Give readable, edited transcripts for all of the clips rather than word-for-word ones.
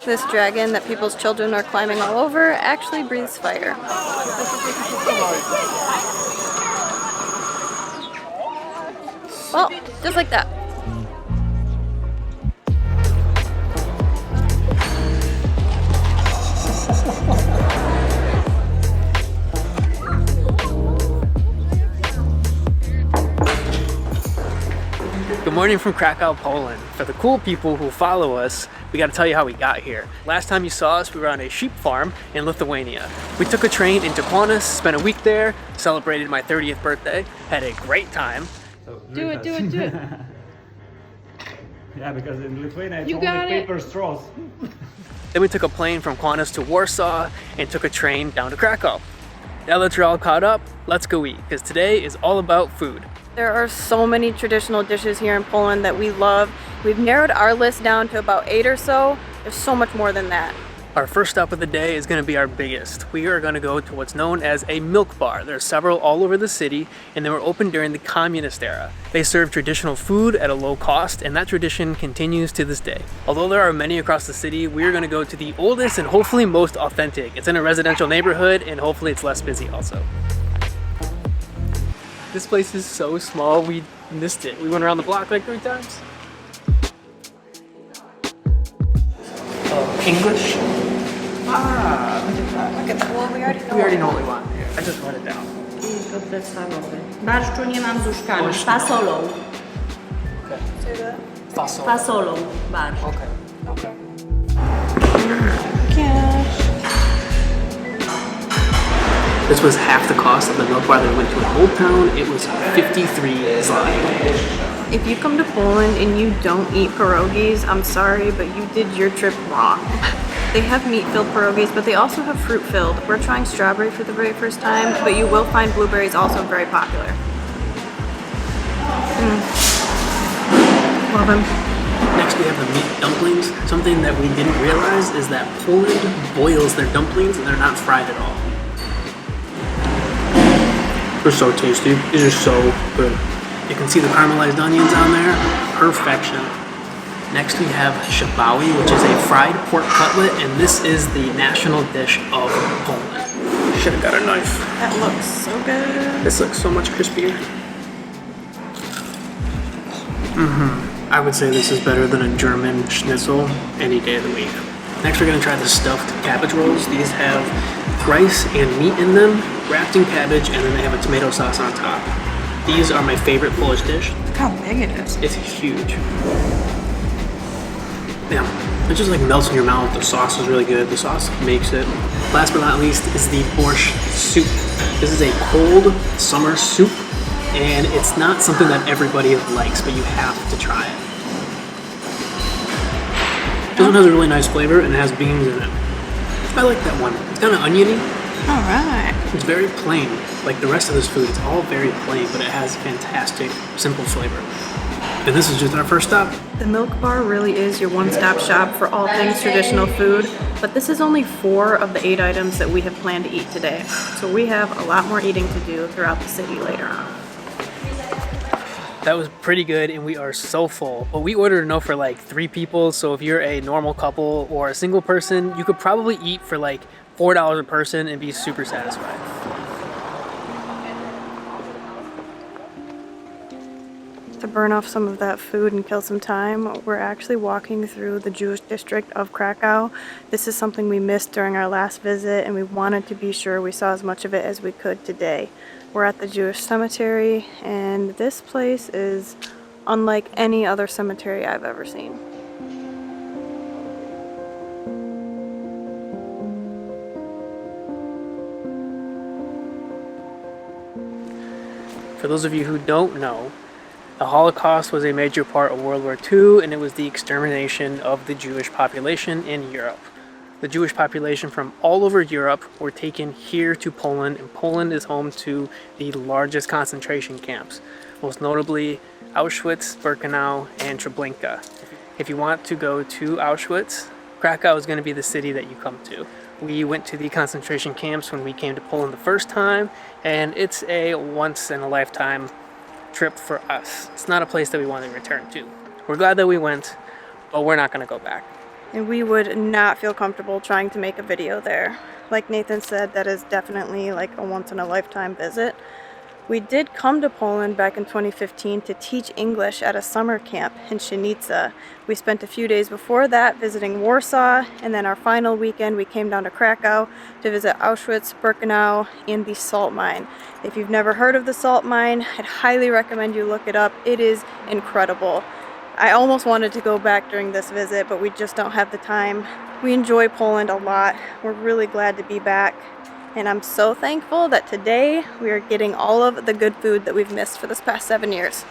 This dragon that people's children are climbing all over actually breathes fire. Well, just like that. Good morning from Krakow, Poland. For the cool people who follow us, we got to tell you how we got here. Last time you saw us, we were on a sheep farm in Lithuania. We took a train into Kaunas, spent a week there, celebrated my 30th birthday, had a great time. So Do it. Yeah, because in Lithuania it's You only got it. paper straws. Then we took a plane from Kaunas to Warsaw and took a train down to Krakow. Now that you're all caught up, let's go eat, because today is all about food. There are so many traditional dishes here in Poland that we love. We've narrowed our list down to about 8 or so. There's so much more than that. Our first stop of the day is going to be our biggest. We are going to go to what's known as a milk bar. There are several all over the city, and they were opened during the communist era. They serve traditional food at a low cost, and that tradition continues to this day. Although there are many across the city, we are going to go to the oldest and hopefully most authentic. It's in a residential neighborhood, and hopefully it's less busy also. This place is so small, we missed it. We went around the block like 3 times. Oh, English? Ah, look at that. Well, we We already know what we want. Here, I just wrote it down. Barszczu nie mam z uszkami. Fasolą. Okay. Fossil. Fasolą barszcz. Okay. This was half the cost of the milk bar that we went to in Old Town. It was 53 zloty. If you come to Poland and you don't eat pierogis, I'm sorry, but you did your trip wrong. They have meat-filled pierogis, but they also have fruit-filled. We're trying strawberry for the very first time, but you will find blueberries also very popular. Love them. Next we have the meat dumplings. Something that we didn't realize is that Poland boils their dumplings and they're not fried at all. They're so tasty. These are so good. You can see the caramelized onions on there. Perfection. Next we have schabowy, which is a fried pork cutlet, and this is the national dish of Poland. Should have got a knife. That looks so good. This looks so much crispier. I would say this is better than a German schnitzel any day of the week. Next we're going to try the stuffed cabbage rolls. These have rice and meat in them, wrapped in cabbage, and then they have a tomato sauce on top. These are my favorite Polish dish. Look how big it is. It's huge. Yeah, it just like melts in your mouth. The sauce is really good. The sauce makes it. Last but not least is the borscht soup. This is a cold summer soup, and it's not something that everybody likes, but you have to try it. This one has a really nice flavor and it has beans in it. I like that one. It's kind of oniony. All right. It's very plain. Like the rest of this food, it's all very plain, but it has fantastic, simple flavor. And this is just our first stop. The milk bar really is your one-stop shop for all things traditional food, but this is only 4 of the 8 items that we have planned to eat today. So we have a lot more eating to do throughout the city later on. That was pretty good and we are so full. But we ordered enough for like 3 people, so if you're a normal couple or a single person, you could probably eat for like $4 a person and be super satisfied. To burn off some of that food and kill some time, we're actually walking through the Jewish district of Krakow. This is something we missed during our last visit, and we wanted to be sure we saw as much of it as we could today. We're at the Jewish cemetery, and this place is unlike any other cemetery I've ever seen. For those of you who don't know, the Holocaust was a major part of World War II, and it was the extermination of the Jewish population in Europe. The Jewish population from all over Europe were taken here to Poland, and Poland is home to the largest concentration camps, most notably Auschwitz, Birkenau, and Treblinka. If you want to go to Auschwitz, Krakow is going to be the city that you come to. We went to the concentration camps when we came to Poland the first time, and it's a once-in-a-lifetime trip for us. It's not a place that we want to return to. We're glad that we went, but we're not going to go back. And we would not feel comfortable trying to make a video there. Like Nathan said, that is definitely like a once-in-a-lifetime visit. We did come to Poland back in 2015 to teach English at a summer camp in Świnica. We spent a few days before that visiting Warsaw, and then our final weekend we came down to Krakow to visit Auschwitz, Birkenau, and the salt mine. If you've never heard of the salt mine, I'd highly recommend you look it up. It is incredible. I almost wanted to go back during this visit, but we just don't have the time. We enjoy Poland a lot. We're really glad to be back. And I'm so thankful that today we are getting all of the good food that we've missed for this past 7 years.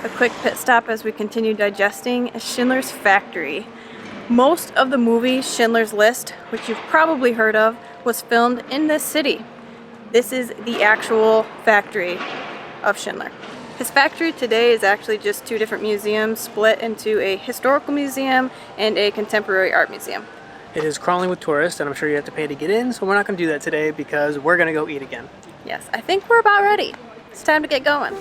A quick pit stop as we continue digesting is Schindler's Factory. Most of the movie Schindler's List, which you've probably heard of, was filmed in this city. This is the actual factory of Schindler. His factory today is actually just two different museums split into a historical museum and a contemporary art museum. It is crawling with tourists, and I'm sure you have to pay to get in, so we're not going to do that today because we're going to go eat again. Yes, I think we're about ready. It's time to get going.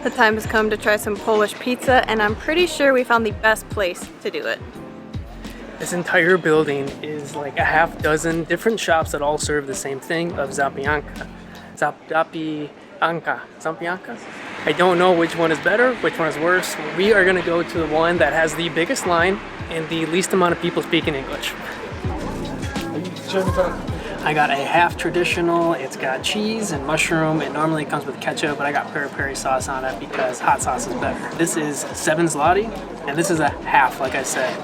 The time has come to try some Polish pizza, and I'm pretty sure we found the best place to do it. This entire building is like a half dozen different shops that all serve the same thing of zapiekanka. Zapiekanka? I don't know which one is better, which one is worse. We are gonna go to the one that has the biggest line and the least amount of people speaking English. I got a half traditional, it's got cheese and mushroom. It normally comes with ketchup, but I got peri-peri sauce on it because hot sauce is better. This is 7 zloty, and this is a half, like I said.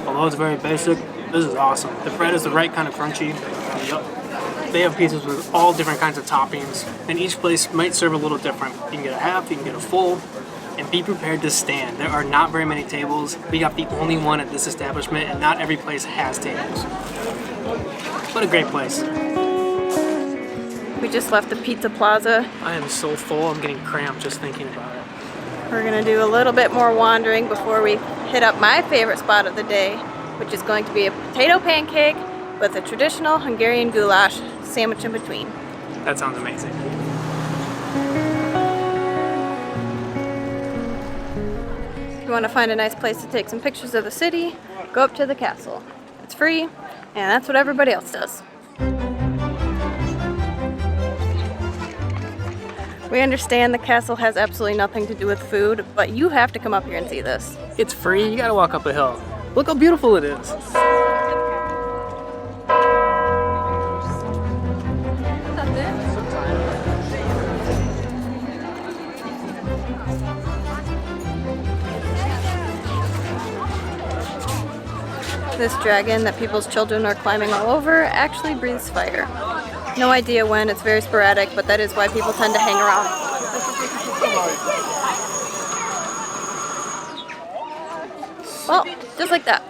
Although it's very basic, this is awesome. The bread is the right kind of crunchy. They have pizzas with all different kinds of toppings, and each place might serve a little different. You can get a half, you can get a full, and be prepared to stand. There are not very many tables. We got the only one at this establishment, and not every place has tables. What a great place. We just left the Pizza Plaza. I am so full, I'm getting cramped just thinking about it. We're gonna do a little bit more wandering before we hit up my favorite spot of the day, which is going to be a potato pancake with a traditional Hungarian goulash sandwich in between. That sounds amazing. If you want to find a nice place to take some pictures of the city, go up to the castle. It's free, and that's what everybody else does. We understand the castle has absolutely nothing to do with food, but you have to come up here and see this. It's free, you gotta walk up a hill. Look how beautiful it is. This dragon that people's children are climbing all over actually breathes fire. No idea when, it's very sporadic, but that is why people tend to hang around. Well, just like that.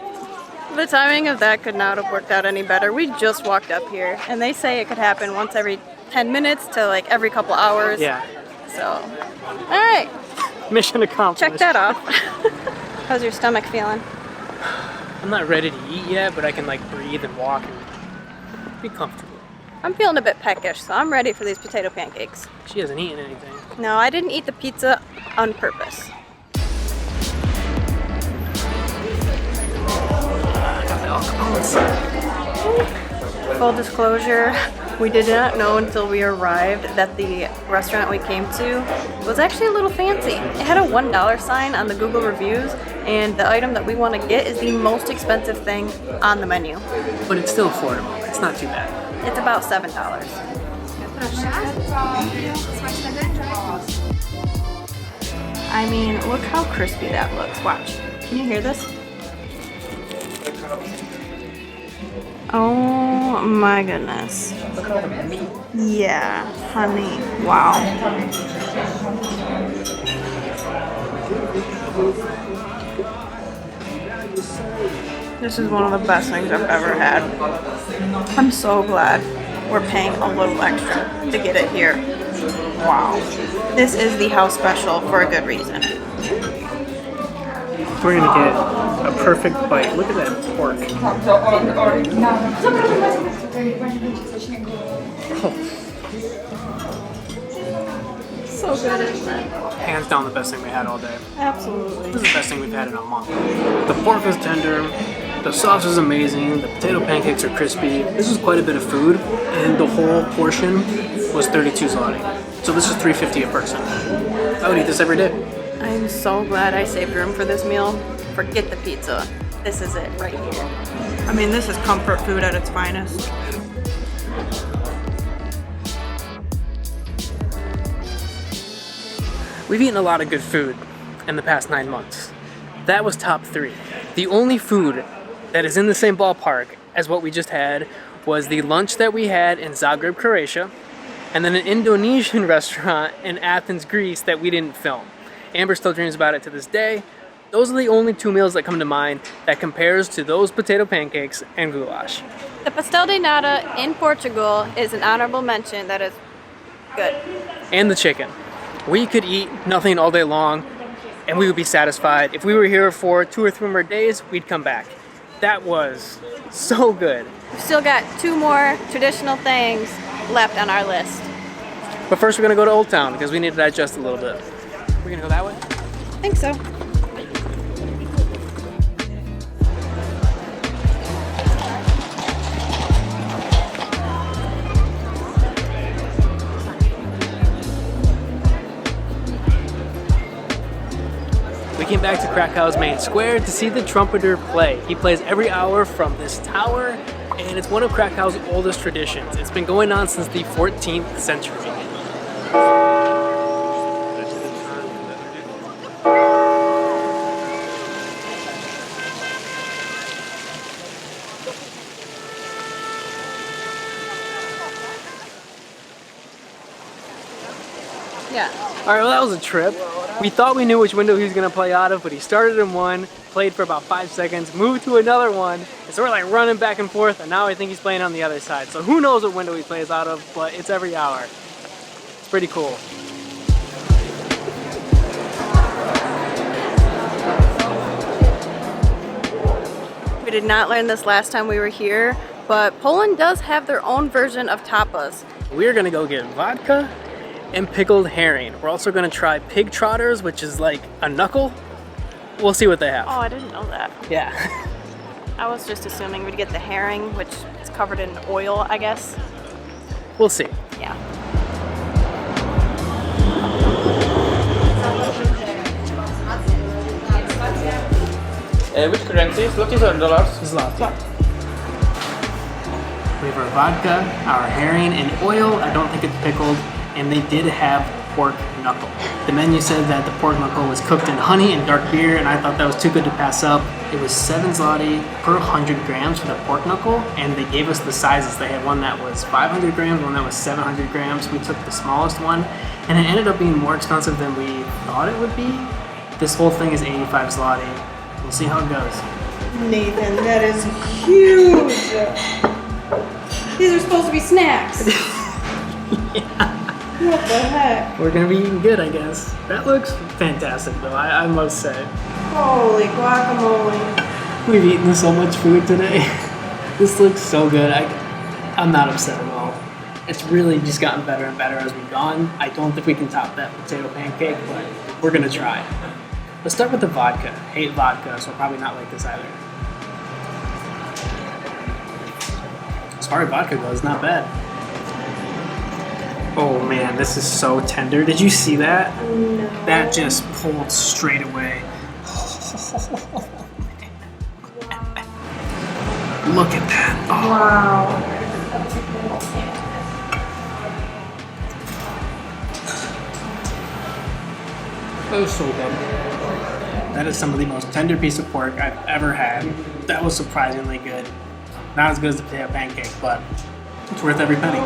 The timing of that could not have worked out any better. We just walked up here, and they say it could happen once every 10 minutes to like every couple hours. Yeah. So, alright, Mission accomplished. check that off. How's your stomach feeling? I'm not ready to eat yet, but I can like breathe and walk and be comfortable. I'm feeling a bit peckish, so I'm ready for these potato pancakes. She hasn't eaten anything. No, I didn't eat the pizza on purpose. Full disclosure, we did not know until we arrived that the restaurant we came to was actually a little fancy. It had a $1 sign on the Google reviews, and the item that we want to get is the most expensive thing on the menu. But it's still affordable. It's not too bad. It's about $7. I mean, look how crispy that looks. Watch. Can you hear this? Oh my goodness. Yeah, honey. Wow. This is one of the best things I've ever had. I'm so glad we're paying a little extra to get it here. Wow. This is the house special for a good reason. we're gonna get a perfect bite. Look at that pork. So good, isn't it? Hands down the best thing we had all day. Absolutely. This is the best thing we've had in a month. The pork is tender, the sauce is amazing, the potato pancakes are crispy. This is quite a bit of food, and the whole portion was 32 zloty. So this is $3.50 a person. I would eat this every day. I'm so glad I saved room for this meal. Forget the pizza. This is it right here. I mean, this is comfort food at its finest. We've eaten a lot of good food in the past 9 months. That was top 3. The only food that is in the same ballpark as what we just had was the lunch that we had in Zagreb, Croatia, and then an Indonesian restaurant in Athens, Greece that we didn't film. Amber still dreams about it to this day. Those are the only 2 meals that come to mind that compares to those potato pancakes and goulash. The pastel de nata in Portugal is an honorable mention. That is good. And the chicken. We could eat nothing all day long and we would be satisfied. If we were here for 2 or 3 more days, we'd come back. That was so good. We've still got 2 more traditional things left on our list. But first we're gonna go to Old Town because we need to digest a little bit. We're gonna go that way? I think so. We came back to Krakow's main square to see the trumpeter play. He plays every hour from this tower, and it's one of Krakow's oldest traditions. It's been going on since the 14th century. Yeah. All right, well, that was a trip. We thought we knew which window he was gonna play out of, but he started in one, played for about 5 seconds, moved to another one, and so we're like running back and forth, and now I think he's playing on the other side. So who knows what window he plays out of, but it's every hour. It's pretty cool. We did not learn this last time we were here, but Poland does have their own version of tapas. We're gonna go get vodka and pickled herring. We're also gonna try pig trotters, which is like a knuckle. We'll see what they have. Oh, I didn't know that. Yeah. I was just assuming we'd get the herring, which is covered in oil, I guess. We'll see. Yeah. Which currency? Zlotys or dollars? Zloty. We have our vodka, our herring, and oil. I don't think it's pickled. And they did have pork knuckle. The menu said that the pork knuckle was cooked in honey and dark beer, and I thought that was too good to pass up. It was 7 zloty per 100 grams for the pork knuckle, and they gave us the sizes. They had one that was 500 grams, one that was 700 grams. We took the smallest one, and it ended up being more expensive than we thought it would be. This whole thing is 85 zloty. We'll see how it goes. Nathan, that is huge. These are supposed to be snacks. Yeah. What the heck? We're gonna be eating good, I guess. That looks fantastic, though, I must say. Holy guacamole. We've eaten so much food today. This looks so good. I'm not upset at all. It's really just gotten better and better as we've gone. I don't think we can top that potato pancake, but we're gonna try. Let's start with the vodka. I hate vodka, so I'll probably not like this either. As far as vodka goes, not bad. Oh man, this is so tender. Did you see that? No. That just pulled straight away. Look at that. Oh. Wow. That was so good. That is some of the most tender piece of pork I've ever had. That was surprisingly good. Not as good as the potato pancake, but it's worth every penny.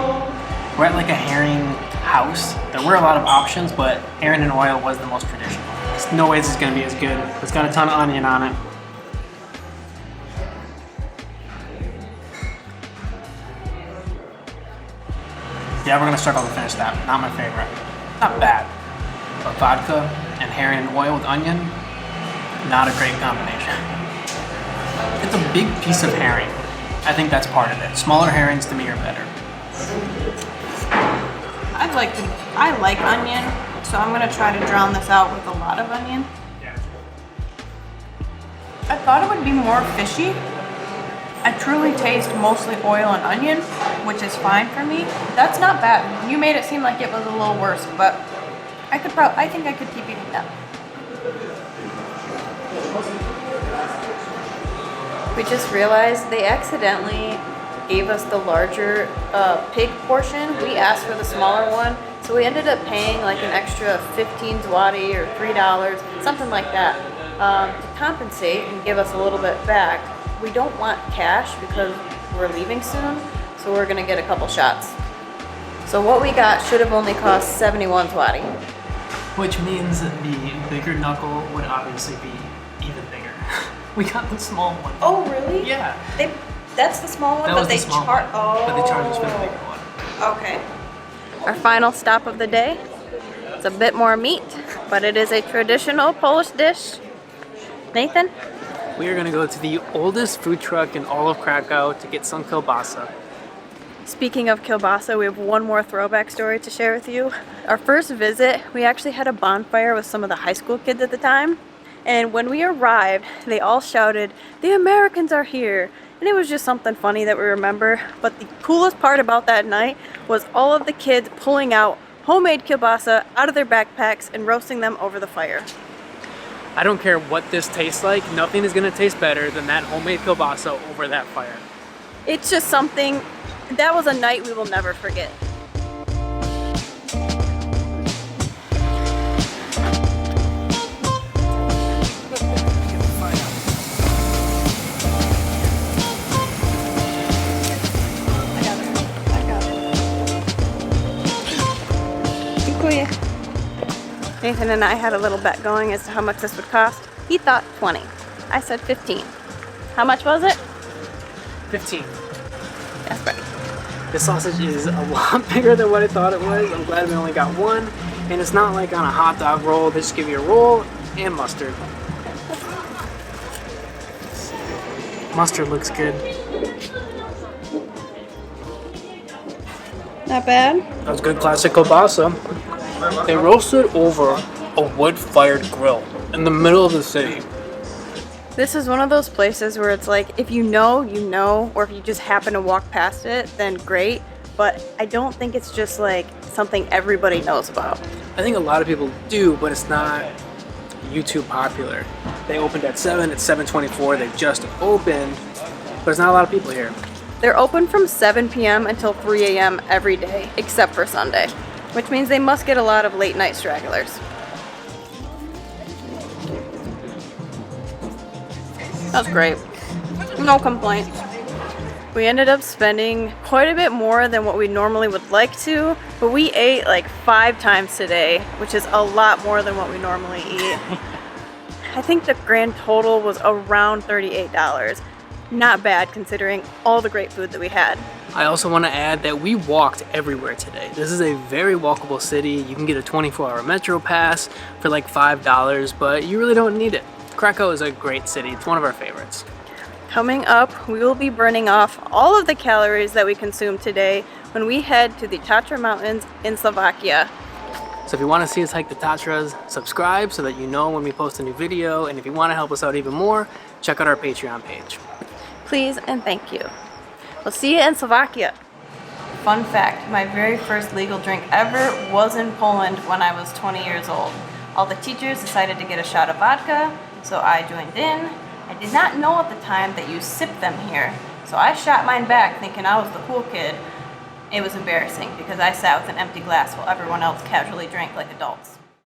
We're at like a herring house. There were a lot of options, but herring and oil was the most traditional. There's no way this is gonna be as good. It's got a ton of onion on it. Yeah, we're gonna struggle to finish that. Not my favorite. Not bad. But vodka and herring and oil with onion, not a great combination. It's a big piece of herring. I think that's part of it. Smaller herrings to me are better. I like onion, so I'm gonna try to drown this out with a lot of onion. I thought it would be more fishy. I truly taste mostly oil and onion, which is fine for me. That's not bad. You made it seem like it was a little worse, but I think I could keep eating that. We just realized they accidentally gave us the larger pig portion. We asked for the smaller one, so we ended up paying like an extra 15 zloty or $3, something like that, to compensate and give us a little bit back. We don't want cash because we're leaving soon, so we're gonna get a couple shots. So what we got should have only cost 71 zloty. Which means that the bigger knuckle would obviously be even bigger. We got the small one. Oh, really? Yeah. That's the small one, That but was they the small charge. one, Oh. but they charge us for the bigger one. Okay. Our final stop of the day. It's a bit more meat, but it is a traditional Polish dish. Nathan? We are gonna go to the oldest food truck in all of Krakow to get some kielbasa. Speaking of kielbasa, we have one more throwback story to share with you. Our first visit, we actually had a bonfire with some of the high school kids at the time. And when we arrived, they all shouted, "The Americans are here!" And it was just something funny that we remember. But the coolest part about that night was all of the kids pulling out homemade kielbasa out of their backpacks and roasting them over the fire. I don't care what this tastes like, nothing is gonna taste better than that homemade kielbasa over that fire. It's just something, that was a night we will never forget. Nathan and I had a little bet going as to how much this would cost. He thought 20. I said 15. How much was it? 15. That's right. This sausage is a lot bigger than what I thought it was. I'm glad we only got one. And it's not like on a hot dog roll. They just give you a roll and mustard. Mustard looks good. Not bad. That's good classic kielbasa. They roasted over a wood-fired grill in the middle of the city. This is one of those places where it's like, if you know, you know, or if you just happen to walk past it, then great. But I don't think it's just like something everybody knows about. I think a lot of people do, but it's not YouTube popular. They opened at 7, it's 7:24, they just opened, but there's not a lot of people here. They're open from 7 p.m. until 3 a.m. every day, except for Sunday, which means they must get a lot of late night stragglers. That was great. No complaints. We ended up spending quite a bit more than what we normally would like to, but we ate like 5 times today, which is a lot more than what we normally eat. I think the grand total was around $38. Not bad considering all the great food that we had. I also want to add that we walked everywhere today. This is a very walkable city. You can get a 24-hour metro pass for like $5, but you really don't need it. Krakow is a great city. It's one of our favorites. Coming up, we will be burning off all of the calories that we consumed today when we head to the Tatra Mountains in Slovakia. So if you want to see us hike the Tatras, subscribe so that you know when we post a new video. And if you want to help us out even more, check out our Patreon page. Please and thank you. We'll see you in Slovakia. Fun fact, my very first legal drink ever was in Poland when I was 20 years old. All the teachers decided to get a shot of vodka, so I joined in. I did not know at the time that you sip them here, so I shot mine back thinking I was the cool kid. It was embarrassing because I sat with an empty glass while everyone else casually drank like adults.